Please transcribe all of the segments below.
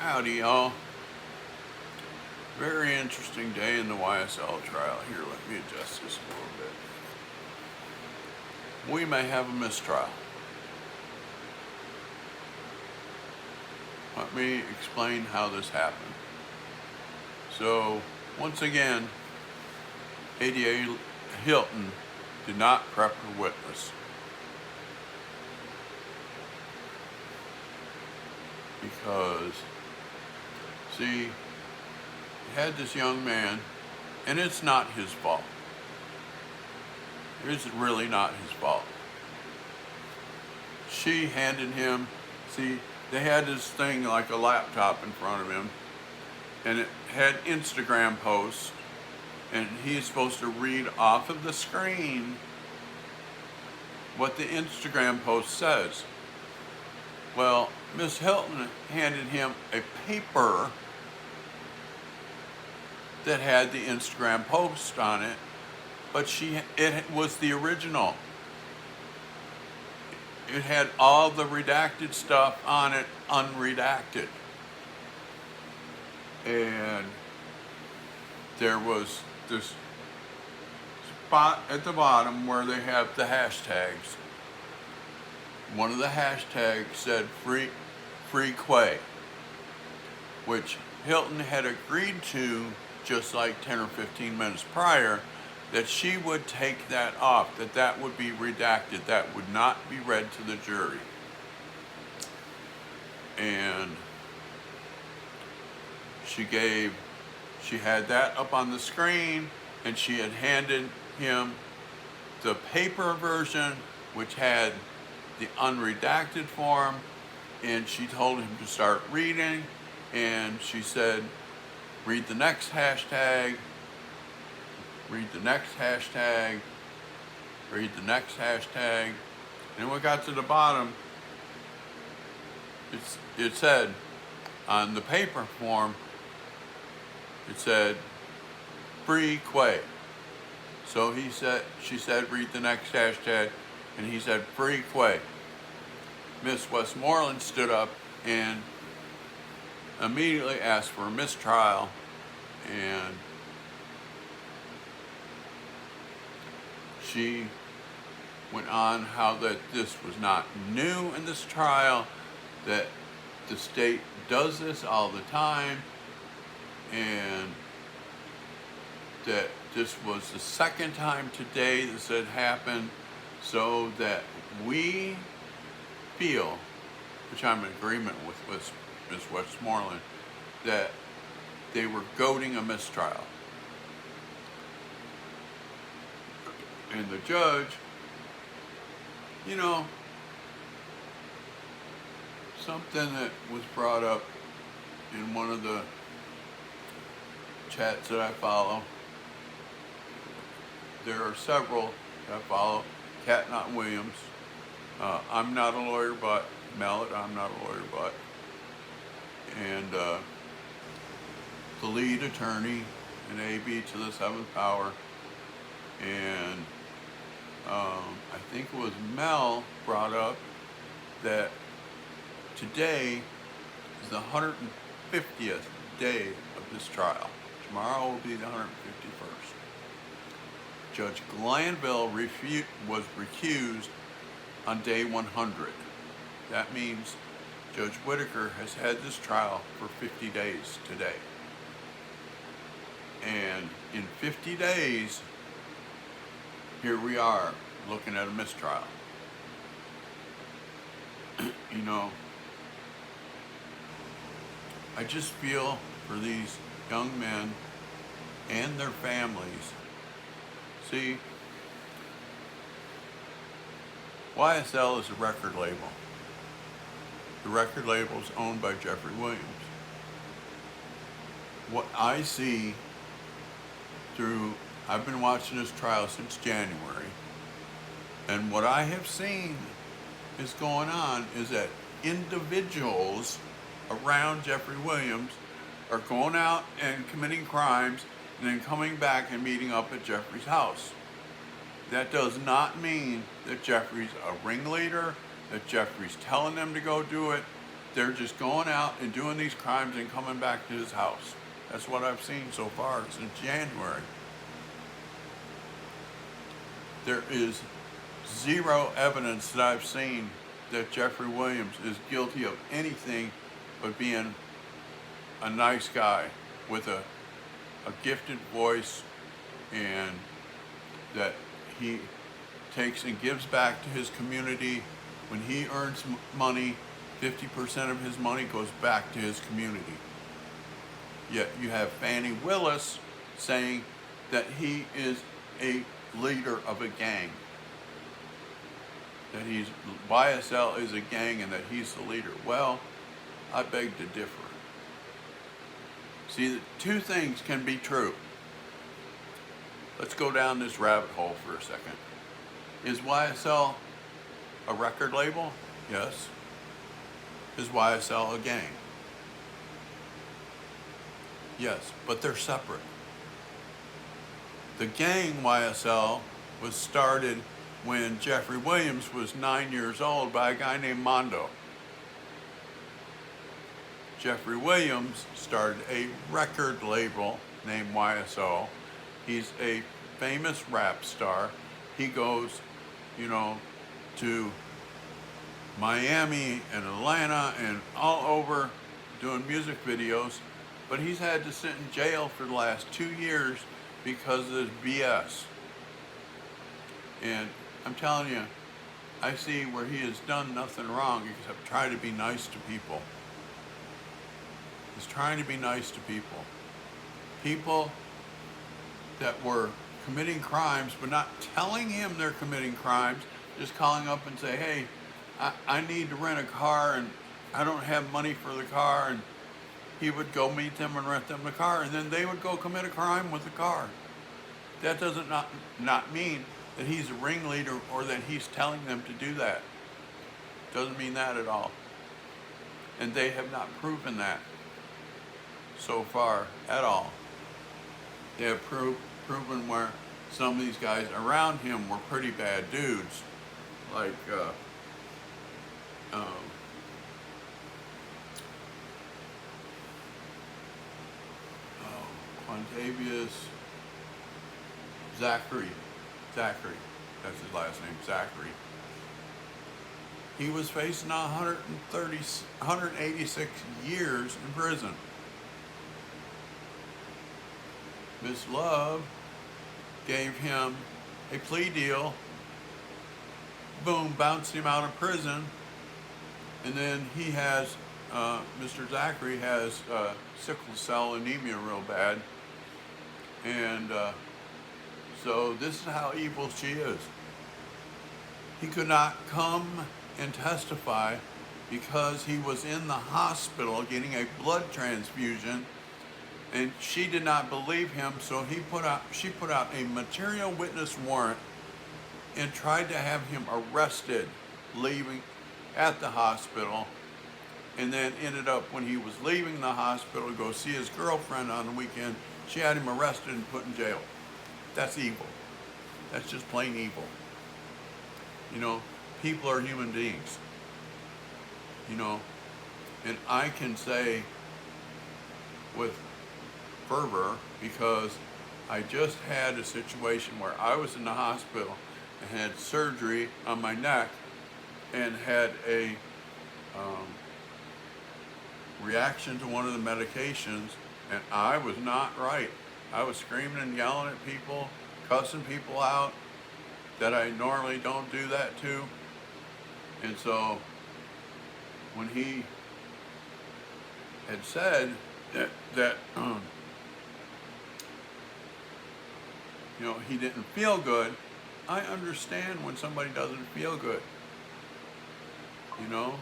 Howdy, y'all. Very interesting day in the YSL trial. Here, let me adjust this a little bit. We may have a mistrial. Let me explain how this happened. So, once again, ADA Hylton did not prep her witness. Because, see, you had this young man, and it's not his fault. It's really not his fault. She handed him, see, they had this thing like a laptop in front of him, and it had Instagram posts, and he's supposed to read off of the screen what the Instagram post says. Well, Ms Hylton handed him a paper that had the Instagram post on it, but it was the original. It had all the redacted stuff on it, unredacted. And there was this spot at the bottom where they have the hashtags. One of the hashtags said free Quay, which Hylton had agreed to just like 10 or 15 minutes prior, that she would take that off, that would be redacted, that would not be read to the jury. And she had that up on the screen, and she had handed him the paper version, which had the unredacted form, and she told him to start reading, and she said, read the next hashtag, read the next hashtag, read the next hashtag. And when we got to the bottom, it said, on the paper form, it said, free Quay. So she said, read the next hashtag, and he said, free Quay. Ms Westmoreland stood up and immediately asked for a mistrial, and she went on how that this was not new in this trial, that the state does this all the time, and that this was the second time today this had happened, so that we feel, which I'm in agreement with Ms Westmoreland, that they were goading a mistrial. And the judge, something that was brought up in one of the chats that I follow. There are several that I follow. Cat Not Williams. I'm not a lawyer, but Mallet, I'm not a lawyer, but. And the lead attorney in AB to the 7th power. And I think it was Mel brought up that today is the 150th day of this trial. Tomorrow will be the 151st. Judge Glanville was recused on day 100. That means Judge Whitaker has had this trial for 50 days today. And in 50 days, here we are looking at a mistrial. I just feel for these young men and their families. See, YSL is a record label. The record label is owned by Jeffrey Williams. What I see I've been watching this trial since January, and what I have seen is going on is that individuals around Jeffrey Williams are going out and committing crimes and then coming back and meeting up at Jeffrey's house. That does not mean that Jeffrey's a ringleader, that Jeffrey's telling them to go do it. They're just going out and doing these crimes and coming back to his house. That's what I've seen so far since January. There is zero evidence that I've seen that Jeffrey Williams is guilty of anything but being a nice guy with a gifted voice, and that he takes and gives back to his community. When he earns money, 50% of his money goes back to his community. Yet you have Fannie Willis saying that he is a leader of a gang, that YSL is a gang and that he's the leader. Well, I beg to differ. See, two things can be true. Let's go down this rabbit hole for a second. Is YSL a record label? Yes. Is YSL a gang? Yes, but they're separate. The gang YSL was started when Jeffrey Williams was 9 years old by a guy named Mondo. Jeffrey Williams started a record label named YSL. He's a famous rap star. He goes, to Miami and Atlanta and all over doing music videos, but he's had to sit in jail for the last 2 years because of this BS. And I'm telling you, I see where he has done nothing wrong except try to be nice to people. He's trying to be nice to people. People that were committing crimes, but not telling him they're committing crimes, just calling up and say, hey, I need to rent a car and I don't have money for the car, and he would go meet them and rent them the car, and then they would go commit a crime with the car. That doesn't not mean that he's a ringleader or that he's telling them to do that. Doesn't mean that at all. And they have not proven that so far at all. They have proven where some of these guys around him were pretty bad dudes, like Quantavious Zachary, that's his last name, Zachary. He was facing 186 years in prison. Ms. Love gave him a plea deal, boom, bounced him out of prison, and then he has, Mr. Zachary has sickle cell anemia real bad, and so this is how evil she is. He could not come and testify because he was in the hospital getting a blood transfusion, and she did not believe him, so she put out a material witness warrant and tried to have him arrested leaving at the hospital, and then ended up, when he was leaving the hospital to go see his girlfriend on the weekend, she had him arrested and put in jail. That's evil. That's just plain evil. People are human beings. And I can say with fervor, because I just had a situation where I was in the hospital and had surgery on my neck and had a reaction to one of the medications, and I was not right. I was screaming and yelling at people, cussing people out that I normally don't do that to. And so when he had said that he didn't feel good, I understand when somebody doesn't feel good. You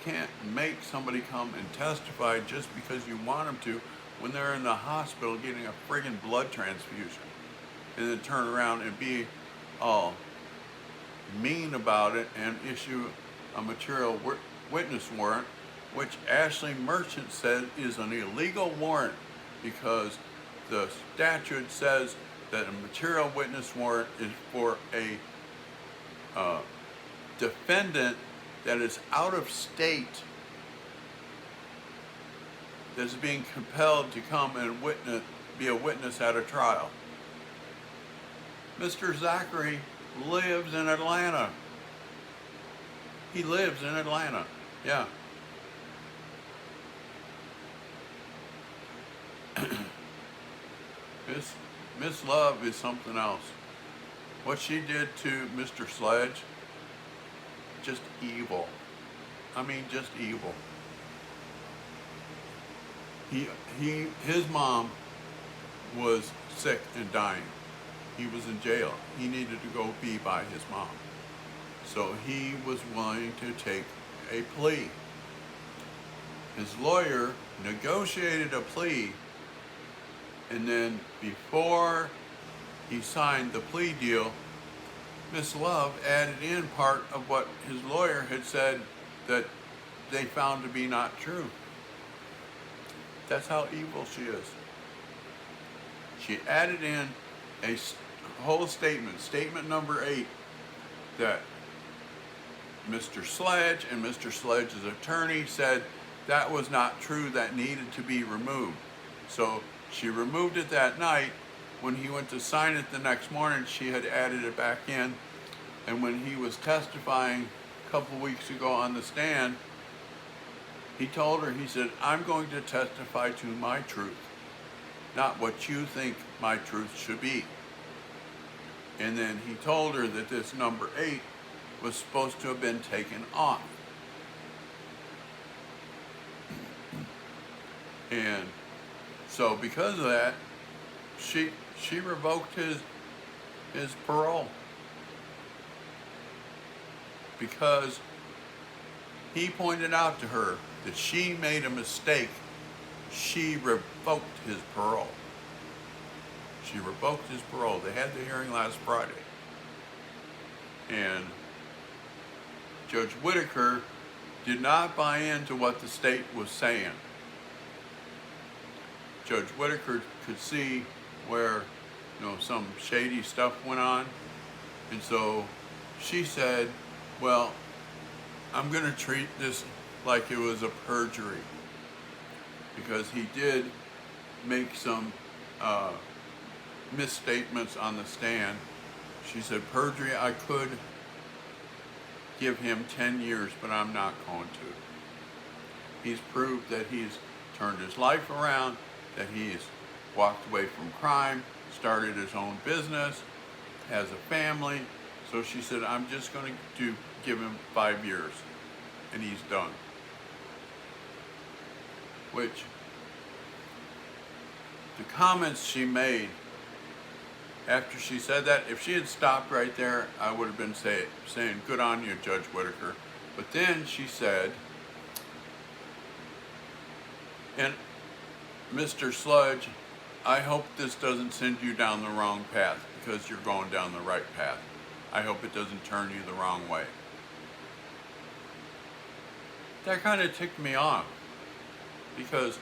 can't make somebody come and testify just because you want them to when they're in the hospital getting a friggin' blood transfusion, and then turn around and be all mean about it and issue a material witness warrant, which Ashley Merchant said is an illegal warrant because the statute says that a material witness warrant is for a defendant that is out of state that's being compelled to come and be a witness at a trial. Mr. Zachary lives in Atlanta. He lives in Atlanta. Yeah. Miss Love is something else. What she did to Mr. Sledge, just evil. I mean, just evil. His mom was sick and dying. He was in jail. He needed to go be by his mom. So he was willing to take a plea. His lawyer negotiated a plea, and then before he signed the plea deal, Miss Love added in part of what his lawyer had said that they found to be not true. That's how evil she is. She added in a whole statement number 8, that Mr. Sledge and Mr. Sledge's attorney said that was not true, that needed to be removed. So she removed it that night. When he went to sign it the next morning, she had added it back in. And when he was testifying a couple weeks ago on the stand, he told her, he said, I'm going to testify to my truth, not what you think my truth should be. And then he told her that this number 8 was supposed to have been taken off. And so because of that, she revoked his parole, because he pointed out to her that she made a mistake. She revoked his parole. She revoked his parole. They had the hearing last Friday. And Judge Whitaker did not buy into what the state was saying. Judge Whitaker could see where, some shady stuff went on. And so she said, well, I'm going to treat this like it was a perjury, because he did make some misstatements on the stand. She said, perjury, I could give him 10 years, but I'm not going to. He's proved that he's turned his life around, that he's walked away from crime, started his own business, has a family. So she said, I'm just going to give him 5 years, and he's done. Which, the comments she made after she said that, if she had stopped right there, I would have been saying, good on you, Judge Whitaker. But then she said, and Mr. Sludge, I hope this doesn't send you down the wrong path, because you're going down the right path. I hope it doesn't turn you the wrong way. That kind of ticked me off, because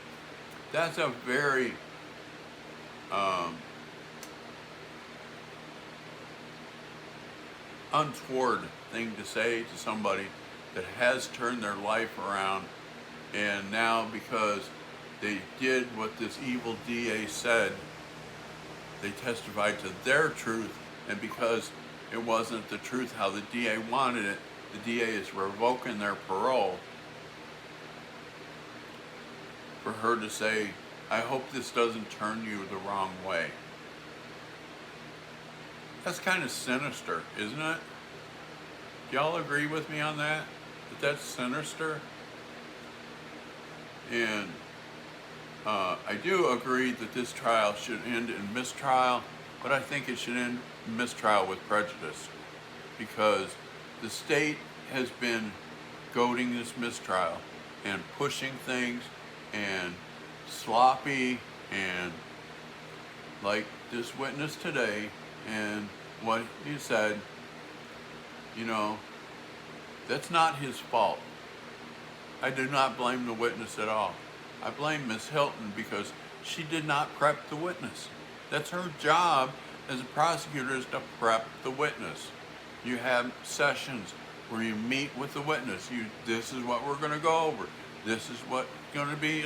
that's a very untoward thing to say to somebody that has turned their life around, and now because they did what this evil DA said, they testified to their truth, and because it wasn't the truth how the DA wanted it, the DA is revoking their parole. For her to say, I hope this doesn't turn you the wrong way. That's kind of sinister, isn't it? Do y'all agree with me on that? That that's sinister? And I do agree that this trial should end in mistrial, but I think it should end in mistrial with prejudice, because the state has been goading this mistrial and pushing things and sloppy, and like this witness today and what he said, that's not his fault. I do not blame the witness at all. I blame Ms. Hylton, because she did not prep the witness. That's her job as a prosecutor, is to prep the witness. You have sessions where you meet with the witness. This is what we're going to go over. This is what's going to be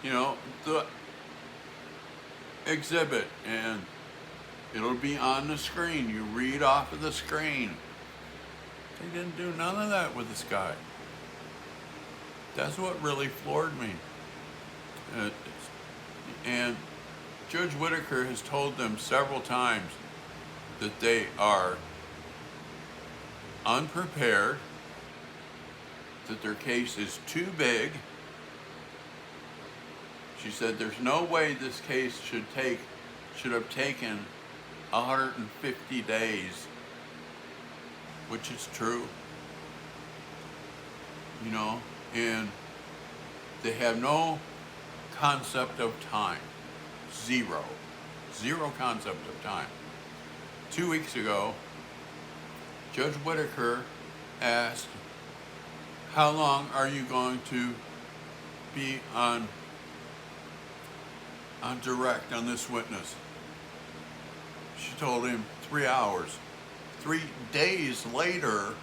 you know, the exhibit, and it'll be on the screen. You read off of the screen. They didn't do none of that with this guy. That's what really floored me. And Judge Whitaker has told them several times that they are unprepared, that their case is too big. She said there's no way this case should have taken 150 days, which is true. You know, and they have no concept of time. Zero concept of time. 2 weeks ago, Judge Whitaker asked, how long are you going to be on direct on this witness? She told him 3 hours. 3 days later,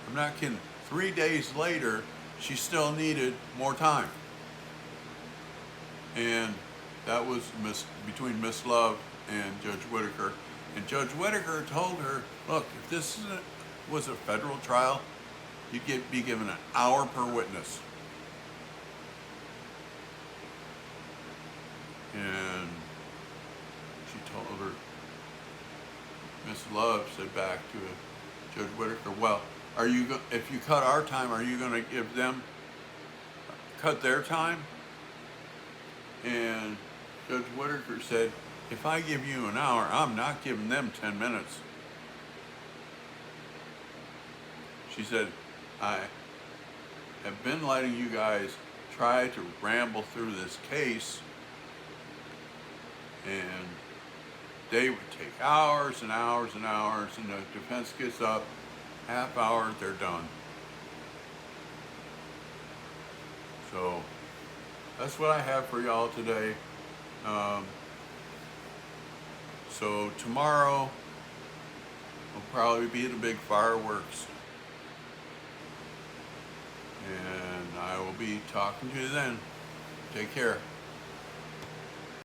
I'm not kidding, 3 days later, she still needed more time. And that was between Miss Love and Judge Whitaker. And Judge Whitaker told her, look, if this was a federal trial, you'd be given an hour per witness. And she told her, Miss Love said back to Judge Whitaker, well, if you cut our time, are you going to give them, cut their time? And Judge Whitaker said, if I give you an hour, I'm not giving them 10 minutes. She said, I have been letting you guys try to ramble through this case, and they would take hours and hours and hours, and the defense gets up, half hour, they're done. So that's what I have for y'all today. So tomorrow will probably be the big fireworks. And I will be talking to you then. Take care.